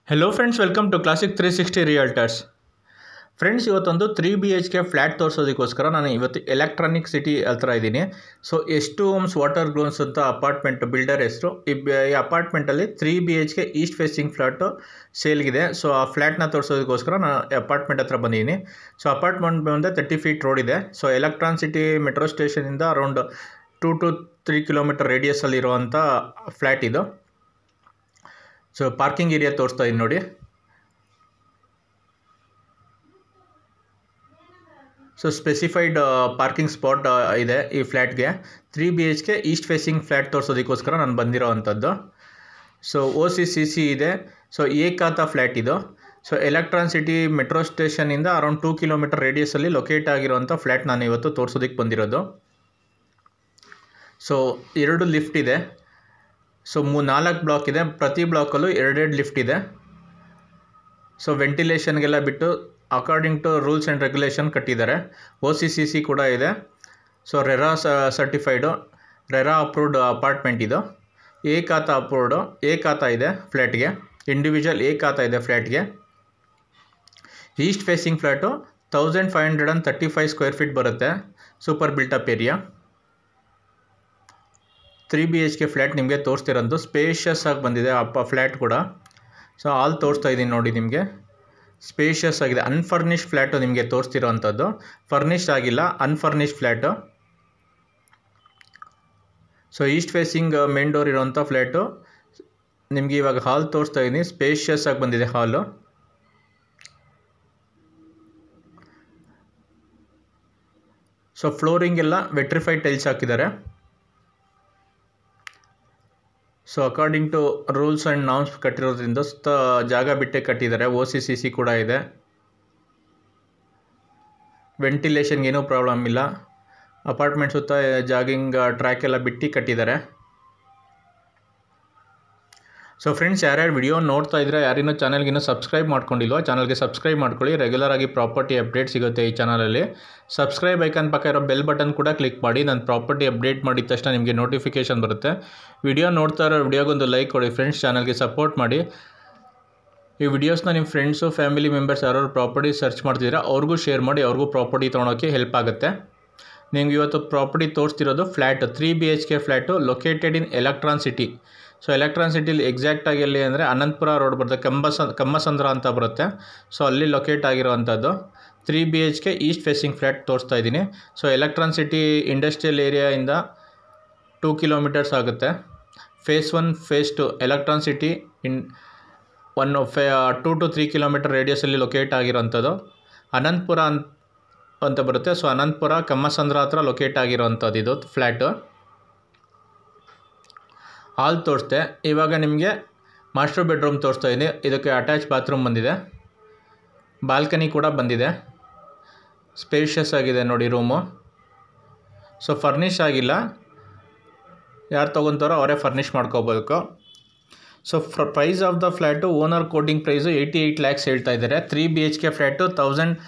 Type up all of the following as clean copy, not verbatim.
Hello friends, welcome to classic 360 realtors. Friends, ಇವತ್ತೊಂದು 3 BHK flat ತೋರಿಸೋದಕ್ಕೋಸ್ಕರ ನಾನು ಇವತ್ತು ಎಲೆಕ್ಟ್ರಾನಿಕ್ ಸಿಟಿ ಹತ್ರ ಇದ್ದೀನಿ. ಸೊ ಎಷ್ಟು ಹೋಮ್ಸ್ ವಾಟರ್ ಗ್ಲೋನ್ಸ್ ಅಂತ ಅಪಾರ್ಟ್ಮೆಂಟ್ ಬಿಲ್ಡರ್ ಹೆಸರು. ಈ ಅಪಾರ್ಟ್ಮೆಂಟಲ್ಲಿ 3 BHK ಈಸ್ಟ್ ಫೇಸಿಂಗ್ ಫ್ಲ್ಯಾಟು ಸೇಲ್ಗಿದೆ. ಸೊ ಆ ಫ್ಲ್ಯಾಟ್ನ ತೋರಿಸೋದಕ್ಕೋಸ್ಕರ ನಾನು ಅಪಾರ್ಟ್ಮೆಂಟ್ ಹತ್ರ ಬಂದಿದ್ದೀನಿ. ಸೊ ಅಪಾರ್ಟ್ಮೆಂಟ್ ಬಂದರೆ 30 ಫೀಟ್ ರೋಡ್ ಇದೆ. ಸೊ ಎಲೆಕ್ಟ್ರಾನ್ ಸಿಟಿ ಮೆಟ್ರೋ ಸ್ಟೇಷನಿಂದ ಅರೌಂಡ್ 2 to 3 ಕಿಲೋಮೀಟರ್ ರೇಡಿಯಸಲ್ಲಿರುವಂಥ ಫ್ಲ್ಯಾಟ್ ಇದು. ಸೊ ಪಾರ್ಕಿಂಗ್ ಏರಿಯಾ ತೋರಿಸ್ತಾ ಇದ್ದೀನಿ ನೋಡಿ. ಸೊ ಸ್ಪೆಸಿಫೈಡ್ ಪಾರ್ಕಿಂಗ್ ಸ್ಪಾಟ್ ಇದೆ ಈ ಫ್ಲ್ಯಾಟ್ಗೆ. 3 BHK ಈಸ್ಟ್ ಫೇಸಿಂಗ್ ಫ್ಲ್ಯಾಟ್ ತೋರಿಸೋದಕ್ಕೋಸ್ಕರ ನಾನು ಬಂದಿರೋ ಅಂಥದ್ದು. ಸೊ OCCC ಇದೆ. ಸೊ ಏಕಾತ ಫ್ಲ್ಯಾಟ್ ಇದು. ಸೊ ಎಲೆಕ್ಟ್ರಾನ್ ಸಿಟಿ ಮೆಟ್ರೋ ಸ್ಟೇಷನಿಂದ ಅರೌಂಡ್ 2 ಕಿಲೋಮೀಟರ್ ರೇಡಿಯಸಲ್ಲಿ ಲೊಕೇಟ್ ಆಗಿರೋಂಥ ಫ್ಲ್ಯಾಟ್ ನಾನು ಇವತ್ತು ತೋರಿಸೋದಕ್ಕೆ ಬಂದಿರೋದು. ಸೊ 2 ಲಿಫ್ಟ್ ಇದೆ. ಸೊ 4 ಬ್ಲಾಕ್ ಇದೆ. ಪ್ರತಿ ಬ್ಲಾಕಲ್ಲೂ 2 ಲಿಫ್ಟ್ ಇದೆ. ಸೊ ವೆಂಟಿಲೇಷನ್ಗೆಲ್ಲ ಬಿಟ್ಟು according to rules and regulation ಕಟ್ಟಿದ್ದಾರೆ. OCCC ಕೂಡ ಇದೆ. So RERA certified, RERA approved apartment ಇದು. ಏಕಾತ ಅಪ್ರೂವ್ಡು, ಏಕಾತ ಇದೆ ಫ್ಲ್ಯಾಟ್ಗೆ, ಇಂಡಿವಿಜುವಲ್ ಏಕಾತ ಇದೆ ಫ್ಲ್ಯಾಟ್ಗೆ. East facing flat 1535 square feet ಬರುತ್ತೆ. Super built up area. 3 BHK flat ನಿಮಗೆ ತೋರಿಸ್ತಿರೋದು ಸ್ಪೇಷಿಯಸ್ ಆಗಿ ಬಂದಿದೆ ಫ್ಲ್ಯಾಟ್ ಕೂಡ. ಸೊ ಆಲ್ ತೋರಿಸ್ತಾ ಇದ್ದೀನಿ ನೋಡಿ ನಿಮಗೆ. ಸ್ಪೇಷಿಯಸ್ ಆಗಿದೆ. ಅನ್ಫರ್ನಿಷ್ಡ್ ಫ್ಲ್ಯಾಟು ನಿಮಗೆ ತೋರಿಸ್ತಿರೋ ಅಂಥದ್ದು. ಫರ್ನಿಷ್ಡ್ ಆಗಿಲ್ಲ, unfurnished flat. So east facing main door ಇರೋವಂಥ ಫ್ಲ್ಯಾಟು ನಿಮಗೆ ಇವಾಗ ಹಾಲ್ ತೋರಿಸ್ತಾ ಇದ್ದೀನಿ. ಸ್ಪೇಷಿಯಸ್ ಆಗಿ ಬಂದಿದೆ ಹಾಲು. ಸೊ ಫ್ಲೋರಿಂಗ್ ಎಲ್ಲ ವೆಟ್ರಿಫೈಡ್ ಟೈಲ್ಸ್ ಹಾಕಿದ್ದಾರೆ. So according to rules and norms ಕಟ್ಟಿರೋದ್ರಿಂದ ಸುತ್ತ ಜಾಗ ಬಿಟ್ಟೆ ಕಟ್ಟಿದ್ದಾರೆ. OCCC ಕೂಡ ಇದೆ. ವೆಂಟಿಲೇಷನ್ಗೆ ಏನೂ ಪ್ರಾಬ್ಲಮ್ ಇಲ್ಲ. ಅಪಾರ್ಟ್ಮೆಂಟ್ ಸುತ್ತ ಜಾಗಿಂಗ್ ಟ್ರ್ಯಾಕ್ ಎಲ್ಲ ಬಿಟ್ಟು ಕಟ್ಟಿದ್ದಾರೆ. ಸೊ ಫ್ರೆಂಡ್ಸ್, ಯಾರ್ಯಾರು ವಿಡಿಯೋ ನೋಡ್ತಾ ಇದ್ರೆ ಯಾರಿನ್ನೂ ಚಾನಲ್ಗಿನ್ನೂ ಸಬ್ಸ್ಕ್ರೈಬ್ ಮಾಡ್ಕೊಂಡಿಲ್ವೋ ಚಾನಲ್ಗೆ ಸಬ್ಸ್ಕ್ರೈಬ್ ಮಾಡ್ಕೊಳ್ಳಿ. ರೆಗ್ಯುಲರ್ ಆಗಿ ಪ್ರಾಪರ್ಟಿ ಅಪ್ಡೇಟ್ ಸಿಗುತ್ತೆ ಈ ಚಾನಲಲ್ಲಿ. ಸಬ್ಸ್ಕ್ರೈಬ್ ಐಕನ್ ಪಕ್ಕ ಇರೋ ಬೆಲ್ ಬಟನ್ ಕೂಡ ಕ್ಲಿಕ್ ಮಾಡಿ. ನಾನು ಪ್ರಾಪರ್ಟಿ ಅಪ್ಡೇಟ್ ಮಾಡಿದ ತಕ್ಷಣ ನಿಮಗೆ ನೋಟಿಫಿಕೇಷನ್ ಬರುತ್ತೆ. ವಿಡಿಯೋ ನೋಡ್ತಾ ಇರೋ ವಿಡಿಯೋಗೊಂದು ಲೈಕ್ ಕೊಡಿ ಫ್ರೆಂಡ್ಸ್. ಚಾನಲ್ಗೆ ಸಪೋರ್ಟ್ ಮಾಡಿ. ಈ ವಿಡಿಯೋಸ್ನ ನಿಮ್ಮ ಫ್ರೆಂಡ್ಸು ಫ್ಯಾಮಿಲಿ ಮೆಂಬರ್ಸ್ ಯಾರು ಪ್ರಾಪರ್ಟಿ ಸರ್ಚ್ ಮಾಡ್ತಿದ್ದೀರಾ ಅವ್ರಿಗೂ ಶೇರ್ ಮಾಡಿ. ಅವ್ರಿಗೂ ಪ್ರಾಪರ್ಟಿ ತೊಗೊಳೋಕ್ಕೆ ಹೆಲ್ಪ್ ಆಗುತ್ತೆ. ನಿಮ್ಗೆ ಇವತ್ತು ಪ್ರಾಪರ್ಟಿ ತೋರಿಸ್ತಿರೋದು flat 3 BHK flat located in Electron City. So Electron ಸಿಟಿಲಿ ಎಕ್ಸಾಕ್ಟಾಗಿ ಎಲ್ಲಿ ಅಂದರೆ ಅನಂತಪುರ ರೋಡ್ ಬರುತ್ತೆ, ಕಮ್ಮಸಂದ್ರ ಅಂತ ಬರುತ್ತೆ. ಸೊ ಅಲ್ಲಿ ಲೊಕೇಟ್ ಆಗಿರೋವಂಥದ್ದು 3 BHK ಈಸ್ಟ್ ಫೇಸಿಂಗ್ ಫ್ಲ್ಯಾಟ್ ತೋರಿಸ್ತಾ ಇದ್ದೀನಿ. ಸೊ ಎಲೆಕ್ಟ್ರಾನ್ ಸಿಟಿ ಇಂಡಸ್ಟ್ರಿಯಲ್ ಏರಿಯಾಯಿಂದ 2 ಕಿಲೋಮೀಟರ್ಸ್ ಆಗುತ್ತೆ. Phase 1, phase 2 Electron City 2 to 3 kilometre ರೇಡಿಯಸಲ್ಲಿ ಲೊಕೇಟ್ ಆಗಿರೋವಂಥದ್ದು. ಅನಂತಪುರ ಅಂತ ಬರುತ್ತೆ. ಸೊ ಅನಂತಪುರ ಕಮ್ಮಸಂದ್ರ ಹತ್ರ ಲೊಕೇಟ್ ಆಗಿರೋವಂಥದ್ದು ಇದು ಫ್ಲ್ಯಾಟು. ಹಾಲ್ ತೋರಿಸ್ದೆ. ಇವಾಗ ನಿಮಗೆ ಮಾಸ್ಟರ್ ಬೆಡ್ರೂಮ್ ತೋರಿಸ್ತಾ ಇದ್ದೀನಿ. ಇದಕ್ಕೆ ಅಟ್ಯಾಚ್ ಬಾತ್ರೂಮ್ ಬಂದಿದೆ. ಬಾಲ್ಕನಿ ಕೂಡ ಬಂದಿದೆ. ಸ್ಪೇಷಿಯಸ್ ಆಗಿದೆ ನೋಡಿ ರೂಮು. ಸೊ ಫರ್ನಿಷ್ ಆಗಿಲ್ಲ. ಯಾರು ತೊಗೊತಾರೋ ಅವರೇ ಫರ್ನಿಷ್ ಮಾಡ್ಕೋಬೇಕು. So price of the flat owner quoting price 88 lakhs ಹೇಳ್ತಾ ಇದ್ದಾರೆ. 3 BHK ಫ್ಲ್ಯಾಟು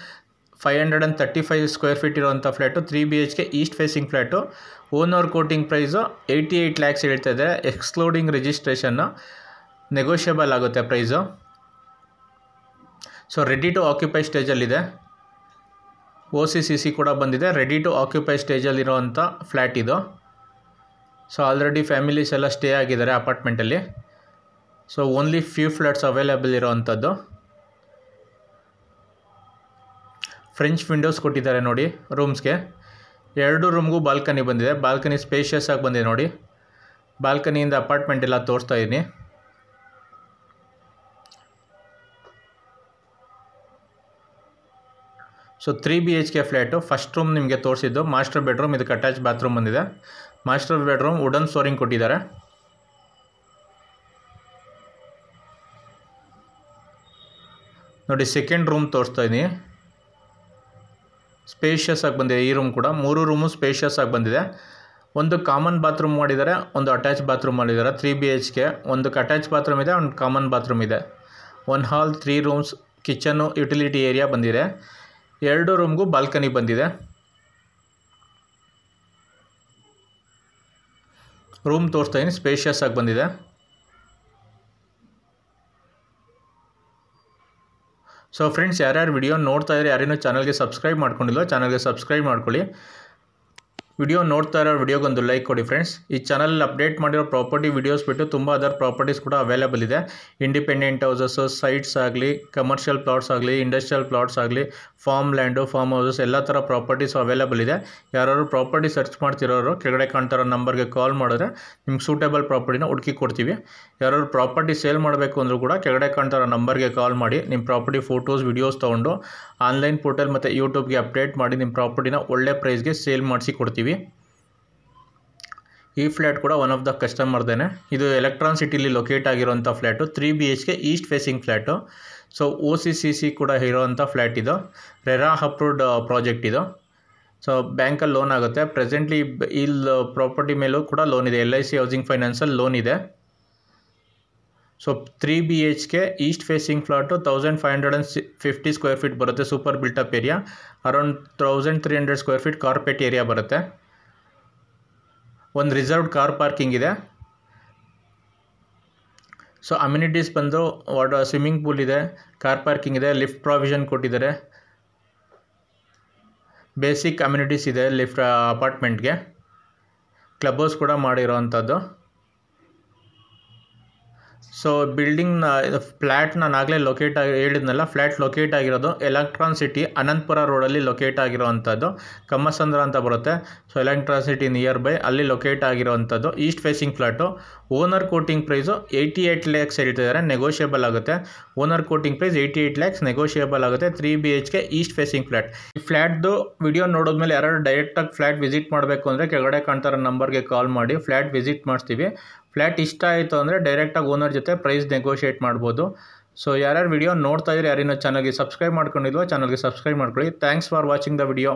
1535 ಸ್ಕ್ವೇರ್ ಫೀಟ್ ಇರೋವಂಥ flat 3 BHK east facing flat. Owner quoting price 88 lakhs ಹೇಳ್ತಾ ಇದ್ದಾರೆ. ಎಕ್ಸ್ಕ್ಲೂಡಿಂಗ್ ರಿಜಿಸ್ಟ್ರೇಷನ್ನು, ನೆಗೋಷಿಯಬಲ್ ಆಗುತ್ತೆ price. So ready to occupy ಸ್ಟೇಜಲ್ಲಿದೆ. OCCC ಕೂಡ ಬಂದಿದೆ. Ready to occupy ಸ್ಟೇಜಲ್ಲಿರೋವಂಥ ಫ್ಲ್ಯಾಟ್ ಇದು. ಸೊ ಆಲ್ರೆಡಿ ಫ್ಯಾಮಿಲೀಸ್ ಎಲ್ಲ ಸ್ಟೇ ಆಗಿದ್ದಾರೆ ಅಪಾರ್ಟ್ಮೆಂಟಲ್ಲಿ. So only few flats available ಇರೋವಂಥದ್ದು. ಫ್ರೆಂಚ್ ವಿಂಡೋಸ್ ಕೊಟ್ಟಿದ್ದಾರೆ ನೋಡಿ ರೂಮ್ಸ್ಗೆ. 2 ರೂಮ್ಗೂ ಬಾಲ್ಕನಿ ಬಂದಿದೆ. ಬಾಲ್ಕನಿ ಸ್ಪೇಷಿಯಸ್ ಆಗಿ ಬಂದಿದೆ ನೋಡಿ. ಬಾಲ್ಕನಿಯಿಂದ ಅಪಾರ್ಟ್ಮೆಂಟ್ ಎಲ್ಲ ತೋರಿಸ್ತಾ ಇದ್ದೀನಿ. So 3 BHK flat first room ನಿಮಗೆ ತೋರಿಸಿದ್ದು ಮಾಸ್ಟರ್ ಬೆಡ್ರೂಮ್. ಇದಕ್ಕೆ ಅಟ್ಯಾಚ್ ಬಾತ್ರೂಮ್ ಬಂದಿದೆ. ಮಾಸ್ಟರ್ ಬೆಡ್ರೂಮ್ ವುಡನ್ ಫ್ಲೋರಿಂಗ್ ಕೊಟ್ಟಿದ್ದಾರೆ. ನೋಡಿ ಸೆಕೆಂಡ್ ರೂಮ್ ತೋರಿಸ್ತಾ ಇದ್ದೀನಿ. ಸ್ಪೇಷಿಯಸ್ ಆಗಿ ಬಂದಿದೆ ಈ ರೂಮ್ ಕೂಡ. 3 ರೂಮು ಸ್ಪೇಷಿಯಸ್ ಆಗಿ ಬಂದಿದೆ. ಒಂದು ಕಾಮನ್ ಬಾತ್ರೂಮ್ ಮಾಡಿದ್ದಾರೆ, ಒಂದು ಅಟ್ಯಾಚ್ ಬಾತ್ರೂಮ್ ಮಾಡಿದ್ದಾರೆ. 3 BHK ಒಂದಕ್ಕೆ ಅಟ್ಯಾಚ್ ಬಾತ್ರೂಮ್ ಇದೆ, ಒಂದು ಕಾಮನ್ ಬಾತ್ರೂಮ್ ಇದೆ. 1 ಹಾಲ್, 3 ರೂಮ್ಸ್, ಕಿಚನ್ನು, ಯುಟಿಲಿಟಿ ಏರಿಯಾ ಬಂದಿದೆ. 2 ರೂಮ್ಗೂ ಬಾಲ್ಕನಿ ಬಂದಿದೆ. ರೂಮ್ ತೋರಿಸ್ತಾ ಇದ್ದೀನಿ. ಸ್ಪೇಷಿಯಸ್ ಆಗಿ ಬಂದಿದೆ. ಸೊ ಫ್ರೆಂಡ್ಸ್, ಯಾರ್ಯಾರು ವಿಡಿಯೋ ನೋಡ್ತಾ ಇದ್ದಾರೆ, ಯಾರೇನೋ ಚಾನಲ್ಗೆ ಸಬ್ಸ್ಕ್ರೈಬ್ ಮಾಡ್ಕೊಂಡಿಲ್ಲ, ಚಾನಲ್ಗೆ ಸಬ್ಸ್ಕ್ರೈಬ್ ಮಾಡ್ಕೊಳ್ಳಿ. ವಿಡಿಯೋ ನೋಡ್ತಾ ಇರೋ ವಿಡಿಯೋಗೊಂದು ಲೈಕ್ ಕೊಡಿ ಫ್ರೆಂಡ್ಸ್. ಈ ಚಾನಲ್ ಅಪ್ಡೇಟ್ ಮಾಡಿರೋ ಪ್ರಾಪರ್ಟಿ ವಿಡಿಯೋಸ್ ಬಿಟ್ಟು ತುಂಬ ಅದರ್ ಪ್ರಾಪರ್ಟೀಸ್ ಕೂಡ ಅವೈಲೇಬಲ್ ಇದೆ. ಇಂಡಿಪೆಂಡೆಂಟ್ ಹೌಸಸ್ಸು, ಸೈಟ್ಸ್ ಆಗಲಿ, ಕಮರ್ಷಿಯಲ್ ಪ್ಲಾಟ್ಸ್ ಆಗಲಿ, ಇಂಡಸ್ಟ್ರಿಯಲ್ ಪ್ಲಾಟ್ಸ್ ಆಗಲಿ, ಫಾರ್ಮ್ ಲ್ಯಾಂಡು, ಫಾರ್ಮ್ ಹೌಸಸ್ ಎಲ್ಲ ಥರ ಪ್ರಾಪರ್ಟೀಸ್ ಅವೈಲೇಬಲ್ ಇದೆ. ಯಾರು ಪ್ರಾಪರ್ಟಿ ಸರ್ಚ್ ಮಾಡ್ತಿರೋರು ಕೆಳಗಡೆ ಕಾಣ್ತಾರೋ ನಂಬರ್ಗೆ ಕಾಲ್ ಮಾಡಿದ್ರೆ ನಿಮ್ಗೆ ಸೂಟೇಬಲ್ ಪ್ರಾಪರ್ಟಿನ ಹುಡುಕಿ ಕೊಡ್ತೀವಿ. ಯಾರು ಪ್ರಾಪರ್ಟಿ ಸೇಲ್ ಮಾಡಬೇಕು ಅಂದರೂ ಕೂಡ ಕೆಳಗಡೆ ಕಾಣ್ತಾರೋ ನಂಬರ್ಗೆ ಕಾಲ್ ಮಾಡಿ ನಿಮ್ಮ ಪ್ರಾಪರ್ಟಿ ಫೋಟೋಸ್ ವಿಡಿಯೋಸ್ ತೊಗೊಂಡು ಆನ್ಲೈನ್ ಪೋರ್ಟಲ್ ಮತ್ತು ಯೂಟ್ಯೂಬ್ಗೆ ಅಪ್ಡೇಟ್ ಮಾಡಿ ನಿಮ್ಮ ಪ್ರಾಪರ್ಟಿನ ಒಳ್ಳೆ ಪ್ರೈಸ್ಗೆ ಸೇಲ್ ಮಾಡಿಸಿ ಕೊಡ್ತೀವಿ. ಈ ಫ್ಲ್ಯಾಟ್ ಕೂಡ ಒನ್ ಆಫ್ ದ ಕಸ್ಟಮರ್ದೇನೆ. ಇದು ಎಲೆಕ್ಟ್ರಾನ್ ಸಿಟಿಲಿ ಲೊಕೇಟ್ ಆಗಿರೋಂಥ flat, 3 BHK east facing flat. So OCCC ಕೂಡ ಇರೋವಂಥ ಫ್ಲ್ಯಾಟ್ ಇದು. ರೆರಾ ಅಪ್ರೂವ್ಡ್ ಪ್ರಾಜೆಕ್ಟ್ ಇದು. ಸೊ ಬ್ಯಾಂಕಲ್ಲಿ ಲೋನ್ ಆಗುತ್ತೆ. ಪ್ರೆಸೆಂಟ್ಲಿ ಇಲ್ಲಿ ಪ್ರಾಪರ್ಟಿ ಮೇಲೂ ಕೂಡ ಲೋನ್ ಇದೆ, LIC ಹೌಸಿಂಗ್ ಫೈನಾನ್ಸಲ್ಲಿ ಲೋನ್ ಇದೆ. So 3 BHK east facing flat 1550 square feet ಬರುತ್ತೆ. Super built up area. Around 1300 square feet carpet area ಬರುತ್ತೆ. ಒಂದು ರಿಸರ್ವ್ಡ್ ಕಾರ್ ಪಾರ್ಕಿಂಗ್ ಇದೆ. ಸೊ ಅಮ್ಯುನಿಟೀಸ್ ಬಂದು ಸ್ವಿಮ್ಮಿಂಗ್ ಪೂಲ್ ಇದೆ, ಕಾರ್ ಪಾರ್ಕಿಂಗ್ ಇದೆ, ಲಿಫ್ಟ್ ಪ್ರಾವಿಷನ್ ಕೊಟ್ಟಿದ್ದಾರೆ. ಬೇಸಿಕ್ ಅಮ್ಯುನಿಟೀಸ್ ಇದೆ ಲಿಫ್ಟ್ ಅಪಾರ್ಟ್ಮೆಂಟ್ಗೆ. ಕ್ಲಬ್ ಹೌಸ್ ಕೂಡ ಮಾಡಿರೋವಂಥದ್ದು. ಸೊ ಬಿಲ್ಡಿಂಗ್ನ ಫ್ಲ್ಯಾಟ್ ನಾನು ಆಗಲೇ ಹೇಳಿದ್ನಲ್ಲ, ಫ್ಲ್ಯಾಟ್ ಲೊಕೇಟ್ ಆಗಿರೋದು ಎಲೆಕ್ಟ್ರಾನ್ ಸಿಟಿ ಅನಂತಪುರ ರೋಡಲ್ಲಿ ಲೊಕೇಟ್ ಆಗಿರೋವಂಥದ್ದು. ಕಮ್ಮಸಂದ್ರ ಅಂತ ಬರುತ್ತೆ. So electron city near by ಅಲ್ಲಿ ಲೊಕೇಟ್ ಆಗಿರೋವಂಥದ್ದು. East facing flat. Owner quoting price 88 lakhs ಹೇಳ್ತಿದ್ದಾರೆ, ನೆಗೋಷಿಯೇಬಲ್ ಆಗುತ್ತೆ. Owner quoting price 88 lakhs, negotiable ಆಗುತ್ತೆ. 3 BHK ಈಸ್ಟ್ ಫೇಸಿಂಗ್ ಫ್ಲ್ಯಾಟ್. ಈ ಫ್ಲ್ಯಾಟ್ದು ವಿಡಿಯೋ ನೋಡಿದ್ಮೇಲೆ ಯಾರು ಡೈರೆಕ್ಟಾಗಿ ಫ್ಲ್ಯಾಟ್ ವಿಸಿಟ್ ಮಾಡಬೇಕು ಅಂದರೆ ಕೆಳಗಡೆ ಕಾಣ್ತಾರೋ ನಂಬರ್ಗೆ ಕಾಲ್ ಮಾಡಿ ಫ್ಲ್ಯಾಟ್ ವಿಸಿಟ್ ಮಾಡಿಸ್ತೀವಿ. ಫ್ಲ್ಯಾಟ್ ಇಷ್ಟ ಆಯಿತು ಅಂದರೆ ಡೈರೆಕ್ಟಾಗಿ ಓನರ್ ಜೊತೆ ಪ್ರೈಸ್ ನೆಗೋಷಿಯೇಟ್ ಮಾಡ್ಬೋದು. ಸೊ ಯಾರ್ಯಾರು ವಿಡಿಯೋ ನೋಡ್ತಾ ಇದ್ರೆ, ಯಾರೇನೋ ಚಾನಲ್ಗೆ ಸಬ್ಸ್ಕ್ರೈಬ್ ಮಾಡ್ಕೊಂಡಿಲ್ವೋ ಚಾನಲ್ಗೆ ಸಬ್ಸ್ಕ್ರೈಬ್ ಮಾಡ್ಕೊಳ್ಳಿ. Thanks for watching the video.